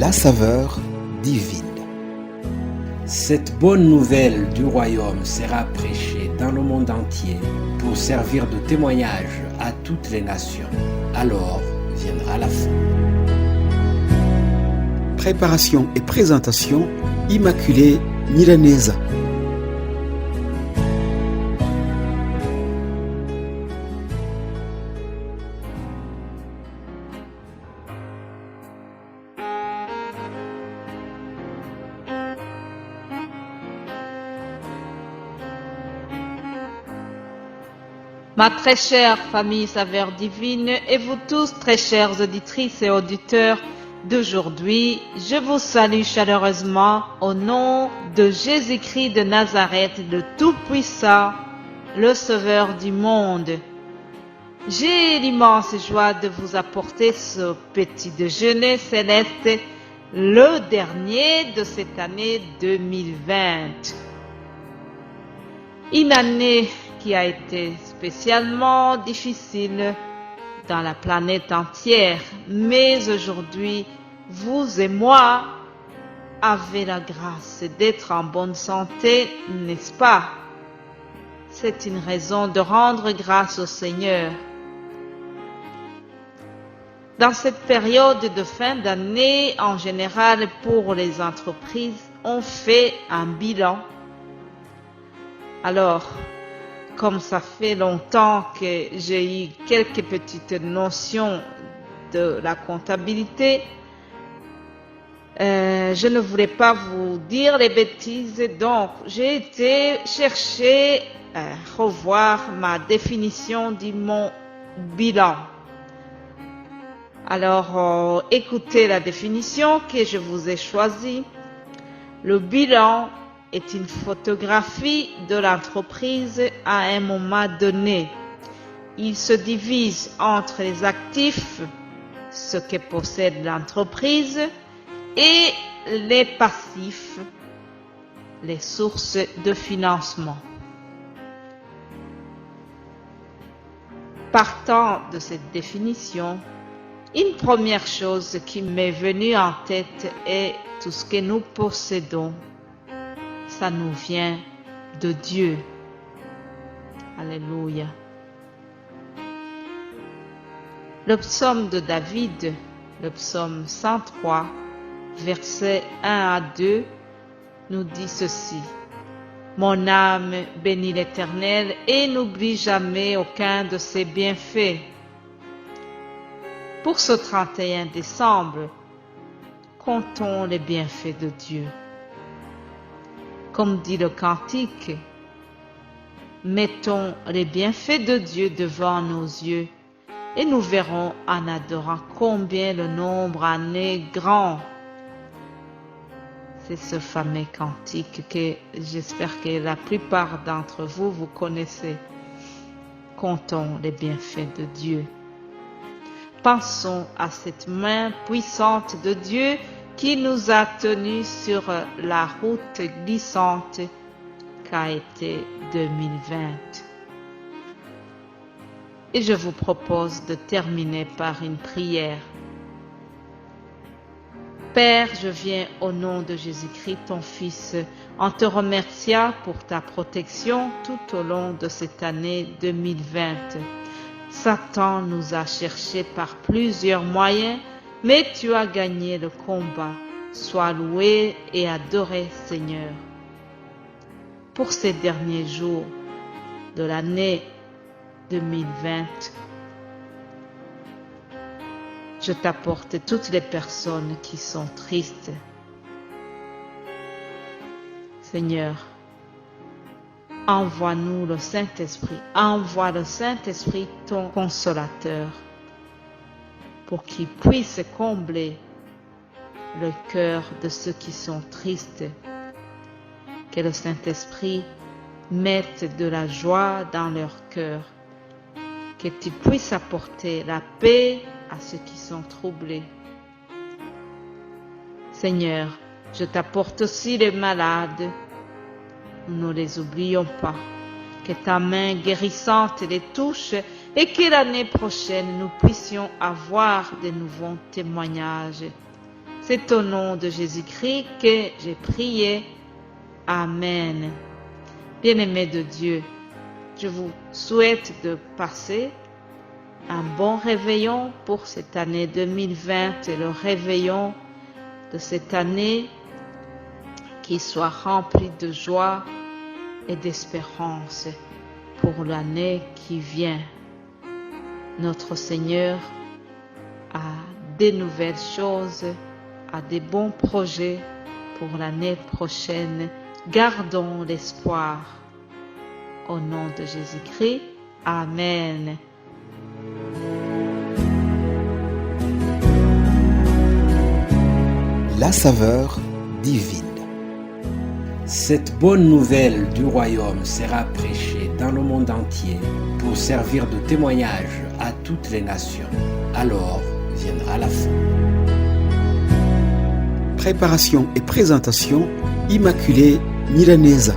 la saveur divine. Cette bonne nouvelle du royaume sera prêchée dans le monde entier pour servir de témoignage à toutes les nations. Alors viendra la fin. Préparation et présentation, Immaculée Milanesa. Ma très chère famille Saveur Divine et vous tous très chères auditrices et auditeurs d'aujourd'hui, je vous salue chaleureusement au nom de Jésus-Christ de Nazareth, le Tout-Puissant, le Sauveur du monde. J'ai l'immense joie de vous apporter ce petit déjeuner céleste, le dernier de cette année 2020. Une année qui a été spécialement difficile dans la planète entière, mais aujourd'hui, vous et moi avez la grâce d'être en bonne santé, n'est-ce pas? C'est une raison de rendre grâce au Seigneur. Dans cette période de fin d'année, en général pour les entreprises, on fait un bilan. Alors, comme ça fait longtemps que j'ai eu quelques petites notions de la comptabilité, je ne voulais pas vous dire les bêtises, donc j'ai été chercher, revoir ma définition de mon bilan. Alors, écoutez la définition que je vous ai choisie. Le bilan est une photographie de l'entreprise à un moment donné. Il se divise entre les actifs, ce que possède l'entreprise, et les passifs, les sources de financement. Partant de cette définition, une première chose qui m'est venue en tête est tout ce que nous possédons. Ça nous vient de Dieu. Alléluia. Le psaume de David, le psaume 103, versets 1 à 2, nous dit ceci. Mon âme bénit l'Éternel et n'oublie jamais aucun de ses bienfaits. Pour ce 31 décembre, comptons les bienfaits de Dieu. Comme dit le cantique, mettons les bienfaits de Dieu devant nos yeux et nous verrons en adorant combien le nombre en est grand. C'est ce fameux cantique que j'espère que la plupart d'entre vous, vous connaissez. Comptons les bienfaits de Dieu. Pensons à cette main puissante de Dieu qui nous a tenus sur la route glissante qu'a été 2020. Et je vous propose de terminer par une prière. Père, je viens au nom de Jésus-Christ, ton Fils, en te remerciant pour ta protection tout au long de cette année 2020. Satan nous a cherchés par plusieurs moyens, mais tu as gagné le combat. Sois loué et adoré, Seigneur. Pour ces derniers jours de l'année 2020, je t'apporte toutes les personnes qui sont tristes. Seigneur, envoie-nous le Saint-Esprit, envoie le Saint-Esprit, ton consolateur, pour qu'il puisse combler le cœur de ceux qui sont tristes. Que le Saint-Esprit mette de la joie dans leur cœur. Que tu puisses apporter la paix à ceux qui sont troublés. Seigneur, je t'apporte aussi les malades. Nous ne les oublions pas. Que ta main guérissante les touche et que l'année prochaine nous puissions avoir de nouveaux témoignages C'est au nom de Jésus-Christ que j'ai prié. Amen. Bien-aimés de Dieu, je vous souhaite de passer un bon réveillon pour cette année 2020 et le réveillon de cette année qui soit rempli de joie et d'espérance pour l'année qui vient. Notre Seigneur a des nouvelles choses, a des bons projets pour l'année prochaine. Gardons l'espoir. Au nom de Jésus-Christ, Amen. La saveur divine. Cette bonne nouvelle du royaume sera prêchée dans le monde entier pour servir de témoignage à toutes les nations. Alors viendra la fin. Préparation et présentation, Immaculée Niraneza.